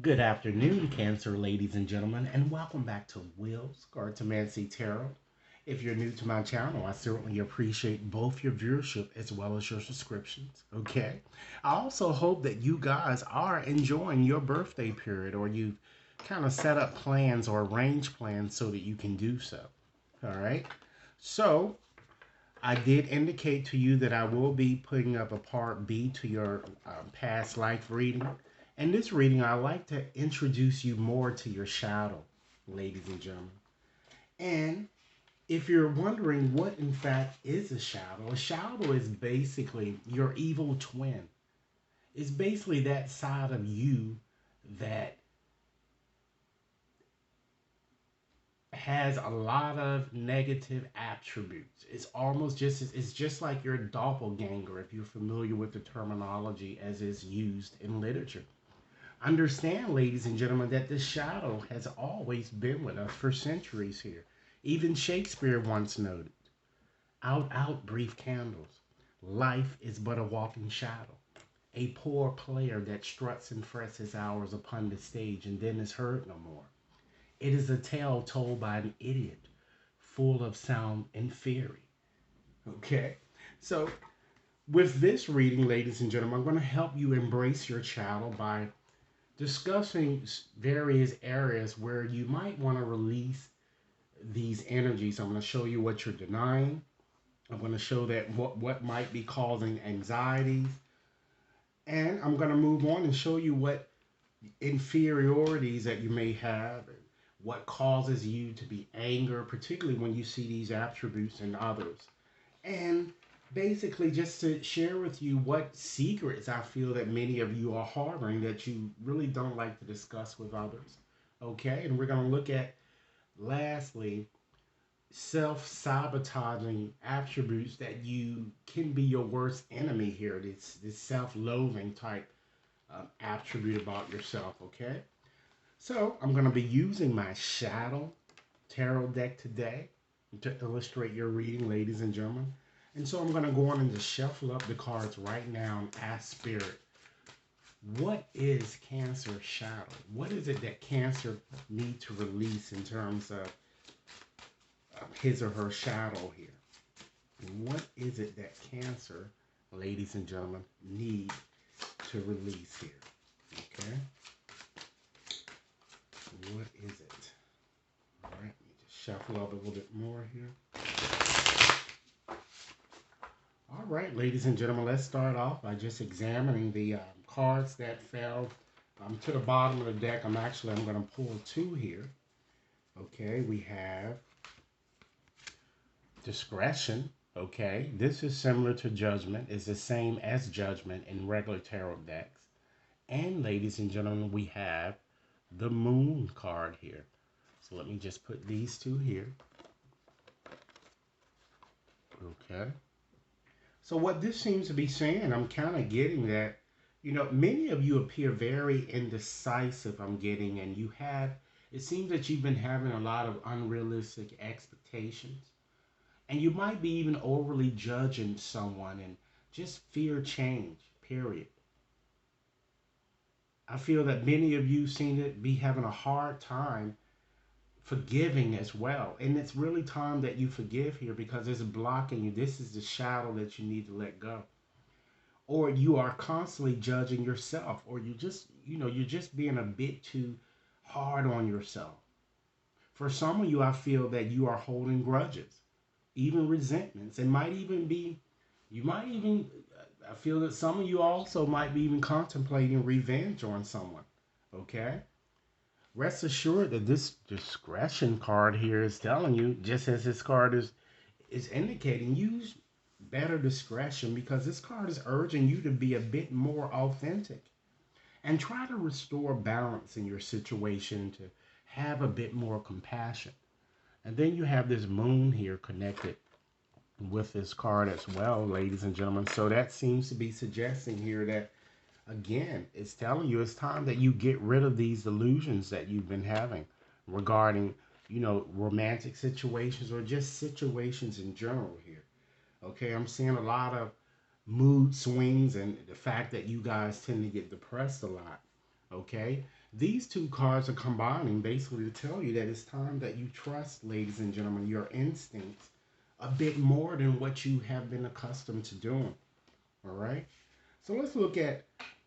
Good afternoon, Cancer ladies and gentlemen, and welcome back to Will's Cartomancy Tarot. If you're new to my channel, I certainly appreciate both your viewership as well as your subscriptions. Okay. I also hope that you guys are enjoying your birthday period or you've kind of set up plans or arranged plans so that you can do so. All right. So, I did indicate to you that I will be putting up a part B to your past life reading. In this reading, I like to introduce you more to your shadow, ladies and gentlemen. And if you're wondering what, in fact, is a shadow is basically your evil twin. It's basically that side of you that has a lot of negative attributes. It's just like your doppelganger if you're familiar with the terminology as is used in literature. Understand, ladies and gentlemen, that the shadow has always been with us for centuries here. Even Shakespeare once noted, out, out, brief candles. Life is but a walking shadow. A poor player that struts and frets his hours upon the stage and then is heard no more. It is a tale told by an idiot, full of sound and fury. Okay? So, with this reading, ladies and gentlemen, I'm going to help you embrace your shadow by discussing various areas where you might want to release these energies. I'm going to show you what you're denying. I'm going to show that what might be causing anxieties. And I'm going to move on and show you what inferiorities that you may have, and what causes you to be anger, particularly when you see these attributes in others. And basically just to share with you what secrets I feel that many of you are harboring that you really don't like to discuss with others. Okay, and we're going to look at, lastly, self-sabotaging attributes that you can be your worst enemy here. This self-loathing type attribute about yourself. Okay, so I'm going to be using my shadow tarot deck today to illustrate your reading, ladies and gentlemen. And so I'm going to go on and just shuffle up the cards right now and ask Spirit, what is Cancer's shadow? What is it that Cancer needs to release in terms of his or her shadow here? And what is it that Cancer, ladies and gentlemen, need to release here? Okay? What is it? All right, let me just shuffle up a little bit more here. All right, ladies and gentlemen, let's start off by just examining the cards that fell to the bottom of the deck. I'm going to pull two here. Okay, we have discretion. Okay, this is similar to judgment. It's the same as judgment in regular tarot decks. And ladies and gentlemen, we have the moon card here. So let me just put these two here. Okay. So what this seems to be saying, I'm kind of getting that, many of you appear very indecisive, I'm getting, and it seems that you've been having a lot of unrealistic expectations. And you might be even overly judging someone and just fear change, period. I feel that many of you seem to be having a hard time forgiving as well. And it's really time that you forgive here because it's blocking you. This is the shadow that you need to let go. Or you are constantly judging yourself, or you're just being a bit too hard on yourself. For some of you, I feel that you are holding grudges, even resentments. It might even be, you might even, I feel that some of you also might be even contemplating revenge on someone. Okay? Rest assured that this discretion card here is telling you, just as this card is indicating, use better discretion because this card is urging you to be a bit more authentic and try to restore balance in your situation, to have a bit more compassion. And then you have this moon here connected with this card as well, ladies and gentlemen. So that seems to be suggesting here that, again, it's telling you it's time that you get rid of these delusions that you've been having regarding, romantic situations or just situations in general here. Okay, I'm seeing a lot of mood swings and the fact that you guys tend to get depressed a lot. Okay, These two cards are combining basically to tell you that it's time that you trust, ladies and gentlemen, your instincts a bit more than what you have been accustomed to doing. All right. So let's look at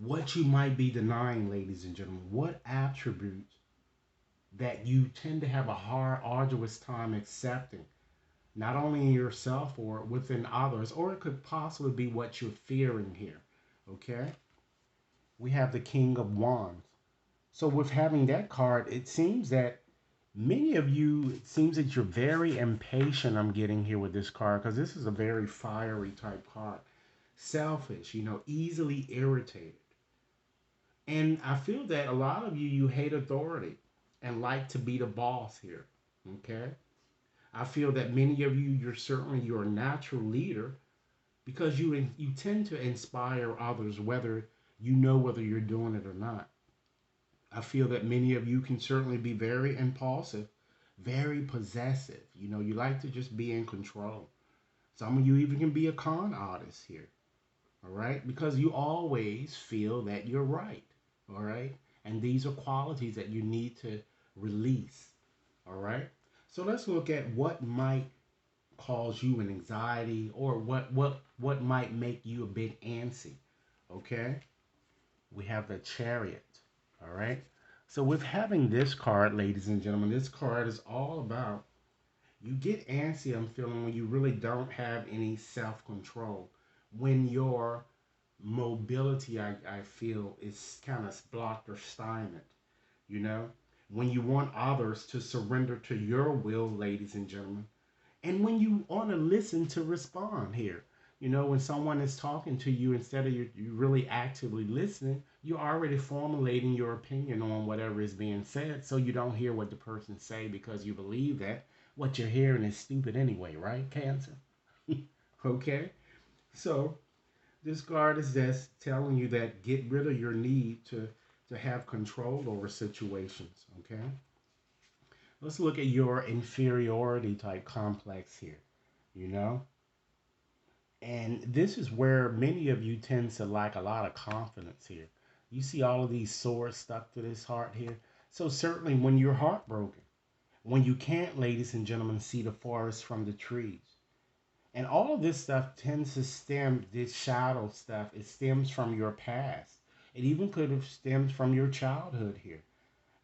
what you might be denying, ladies and gentlemen. What attributes that you tend to have a hard, arduous time accepting, not only in yourself or within others, or it could possibly be what you're fearing here. Okay. We have the King of Wands. So with having that card, it seems that many of you, it seems that you're very impatient. I'm getting here with this card because this is a very fiery type card. Selfish, easily irritated. And I feel that a lot of you, you hate authority and like to be the boss here. Okay. I feel that many of you, you're a natural leader because you tend to inspire others, whether you're doing it or not. I feel that many of you can certainly be very impulsive, very possessive. You like to just be in control. Some of you even can be a con artist here, all right? Because you always feel that you're right, all right? And these are qualities that you need to release, all right? So let's look at what might cause you an anxiety or what might make you a bit antsy, okay? We have the Chariot, all right? So with having this card, ladies and gentlemen, this card is all about you get antsy, I'm feeling, when you really don't have any self-control. When your mobility, I feel, is kind of blocked or stymied, you know? When you want others to surrender to your will, ladies and gentlemen. And when you want to listen to respond here, when someone is talking to you, instead of you really actively listening, you're already formulating your opinion on whatever is being said, so you don't hear what the person say because you believe that what you're hearing is stupid anyway, right, Cancer? Okay? So this card is just telling you that get rid of your need to have control over situations, okay? Let's look at your inferiority type complex here, you know? And this is where many of you tend to lack a lot of confidence here. You see all of these swords stuck to this heart here. So certainly when you're heartbroken, when you can't, ladies and gentlemen, see the forest from the trees. And all of this stuff tends to stem, this shadow stuff, it stems from your past. It even could have stemmed from your childhood here.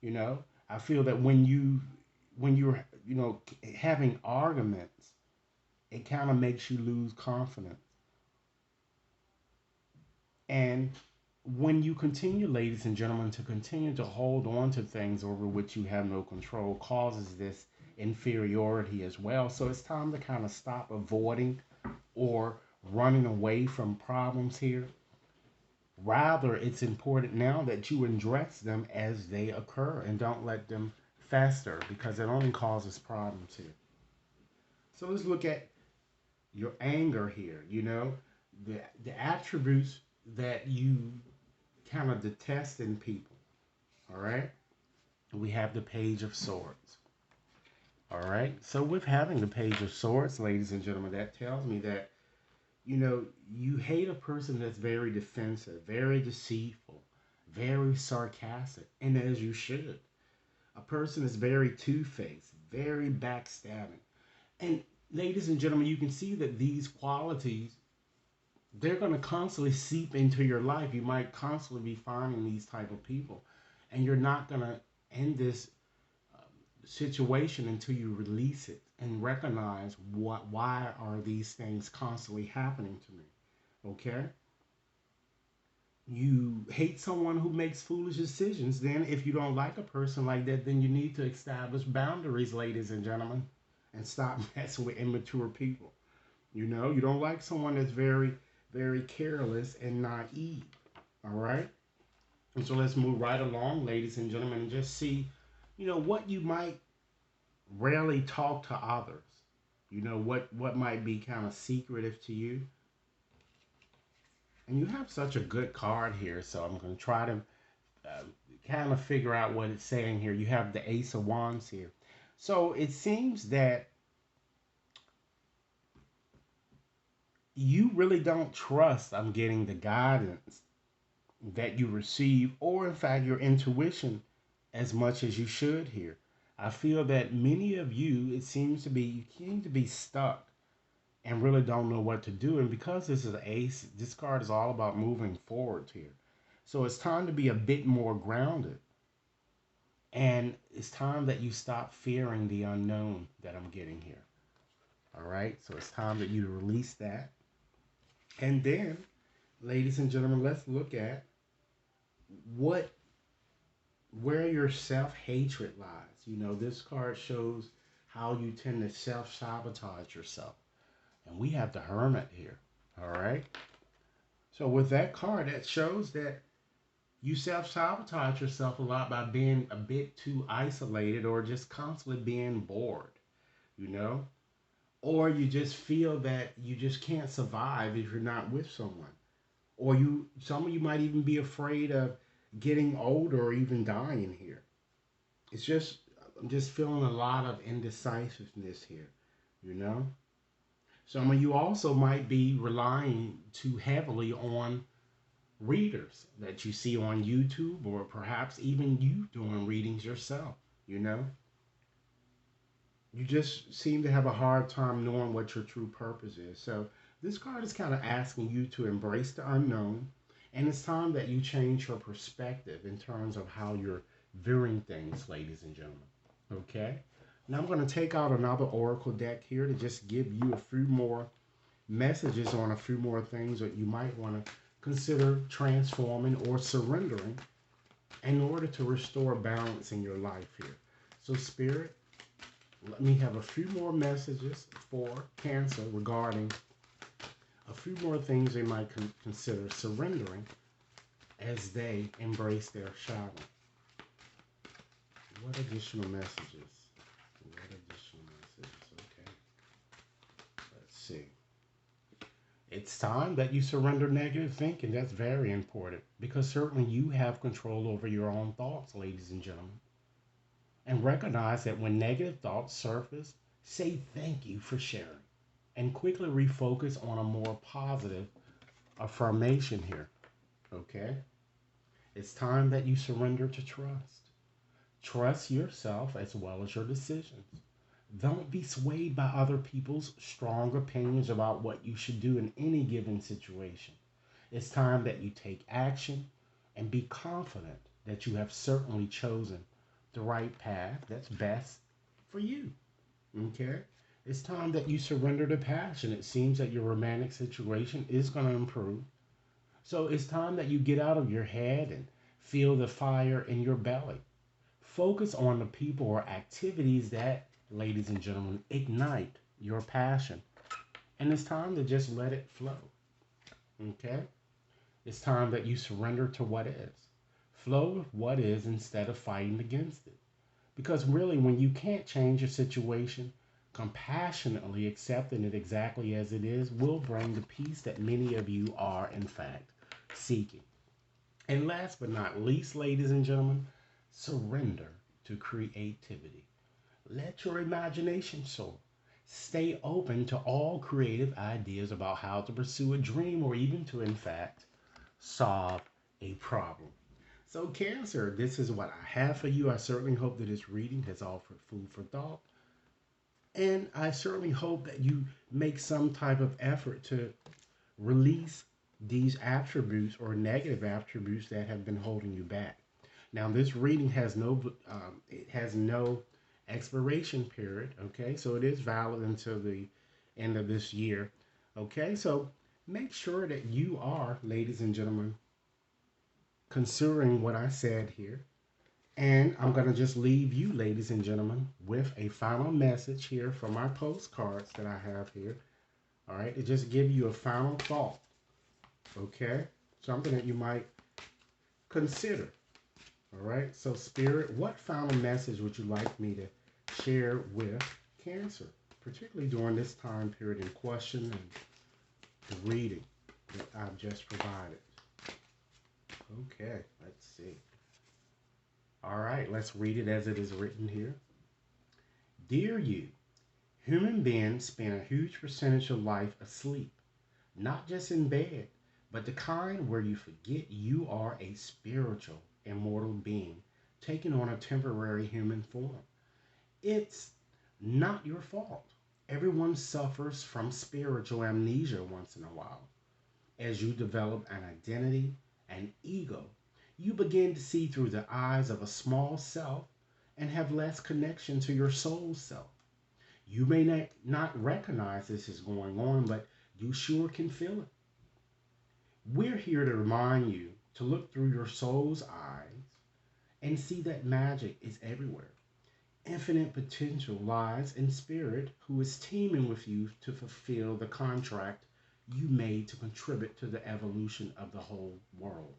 You know, I feel that when you're having arguments, it kind of makes you lose confidence. And when you continue, ladies and gentlemen, to continue to hold on to things over which you have no control, causes this inferiority as well. So it's time to kind of stop avoiding or running away from problems here. Rather, it's important now that you address them as they occur and don't let them fester because it only causes problems here. So let's look at your anger here, the attributes that you kind of detest in people, all right? We have the Page of Swords, all right? So with having the Page of Swords, ladies and gentlemen, that tells me that, you hate a person that's very defensive, very deceitful, very sarcastic, and as you should. A person is very two-faced, very backstabbing. And ladies and gentlemen, you can see that these qualities, they're going to constantly seep into your life. You might constantly be finding these type of people, and you're not going to end this situation until you release it and recognize why are these things constantly happening to me. Okay? You hate someone who makes foolish decisions. Then if you don't like a person like that, then you need to establish boundaries, ladies and gentlemen, and stop messing with immature people. You don't like someone that's very, very careless and naive. All right? And so let's move right along, ladies and gentlemen, and just see, what you might rarely talk to others. What might be kind of secretive to you. And you have such a good card here, so I'm going to try to uh, kind of figure out what it's saying here. You have the Ace of Wands here. So it seems that you really don't trust, I'm getting, the guidance that you receive, or in fact your intuition as much as you should here. I feel that many of you, it seems to be, you seem to be stuck and really don't know what to do. And because this is an ace, this card is all about moving forward here. So it's time to be a bit more grounded. And it's time that you stop fearing the unknown that I'm getting here. All right. So it's time that you release that. And then, ladies and gentlemen, let's look at what where your self-hatred lies. You know, this card shows how you tend to self-sabotage yourself. And we have the Hermit here. All right. So with that card, that shows that you self-sabotage yourself a lot by being a bit too isolated or just constantly being bored, you know? Or you just feel that you just can't survive if you're not with someone. Or some of you might even be afraid of getting older or even dying here. It's just, I'm just feeling a lot of indecisiveness here, you know? Some of you also might be relying too heavily on readers that you see on YouTube, or perhaps even you doing readings yourself, you know? You just seem to have a hard time knowing what your true purpose is. So this card is kind of asking you to embrace the unknown, and it's time that you change your perspective in terms of how you're viewing things, ladies and gentlemen. Okay? Now I'm going to take out another oracle deck here to just give you a few more messages on a few more things that you might want to consider transforming or surrendering in order to restore balance in your life here. So Spirit, let me have a few more messages for Cancer regarding a few more things they might consider surrendering as they embrace their shadow. What additional messages? What additional messages? Okay. Let's see. It's time that you surrender negative thinking. That's very important because certainly you have control over your own thoughts, ladies and gentlemen. And recognize that when negative thoughts surface, say thank you for sharing and quickly refocus on a more positive affirmation here. Okay? It's time that you surrender to trust. Trust yourself as well as your decisions. Don't be swayed by other people's strong opinions about what you should do in any given situation. It's time that you take action and be confident that you have certainly chosen the right path that's best for you. Okay? It's time that you surrender to passion. It seems that your romantic situation is going to improve. So it's time that you get out of your head and feel the fire in your belly. Focus on the people or activities that, ladies and gentlemen, ignite your passion. And it's time to just let it flow. Okay? It's time that you surrender to what is. Flow with what is instead of fighting against it. Because really, when you can't change your situation, compassionately accepting it exactly as it is will bring the peace that many of you are, in fact, seeking. And last but not least, ladies and gentlemen, surrender to creativity. Let your imagination soar. Stay open to all creative ideas about how to pursue a dream or even to, in fact, solve a problem. So, Cancer, this is what I have for you. I certainly hope that this reading has offered food for thought. And I certainly hope that you make some type of effort to release these attributes or negative attributes that have been holding you back. Now, this reading has no expiration period. Okay, so it is valid until the end of this year. Okay, so make sure that you are, ladies and gentlemen, considering what I said here. And I'm going to just leave you, ladies and gentlemen, with a final message here from my postcards that I have here. All right, to just give you a final thought. Okay, something that you might consider. All right, so Spirit, what final message would you like me to share with Cancer, particularly during this time period in question and the reading that I've just provided? Okay, let's see. All right, let's read it as it is written here. Dear you, human beings spend a huge percentage of life asleep, not just in bed, but the kind where you forget you are a spiritual, immortal being taking on a temporary human form. It's not your fault. Everyone suffers from spiritual amnesia once in a while. As you develop an identity, an ego, you begin to see through the eyes of a small self and have less connection to your soul self. You may not recognize this is going on, but you sure can feel it. We're here to remind you to look through your soul's eyes and see that magic is everywhere. Infinite potential lies in spirit who is teaming with you to fulfill the contract you made to contribute to the evolution of the whole world.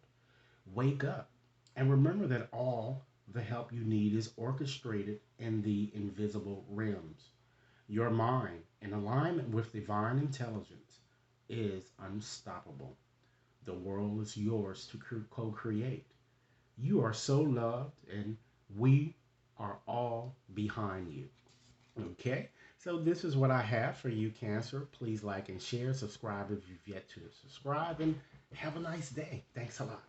Wake up and remember that all the help you need is orchestrated in the invisible realms. Your mind, in alignment with divine intelligence, is unstoppable. The world is yours to co create. You are so loved, and we are all behind you. Okay? So, this is what I have for you, Cancer. Please like and share, subscribe if you've yet to subscribe, and have a nice day. Thanks a lot.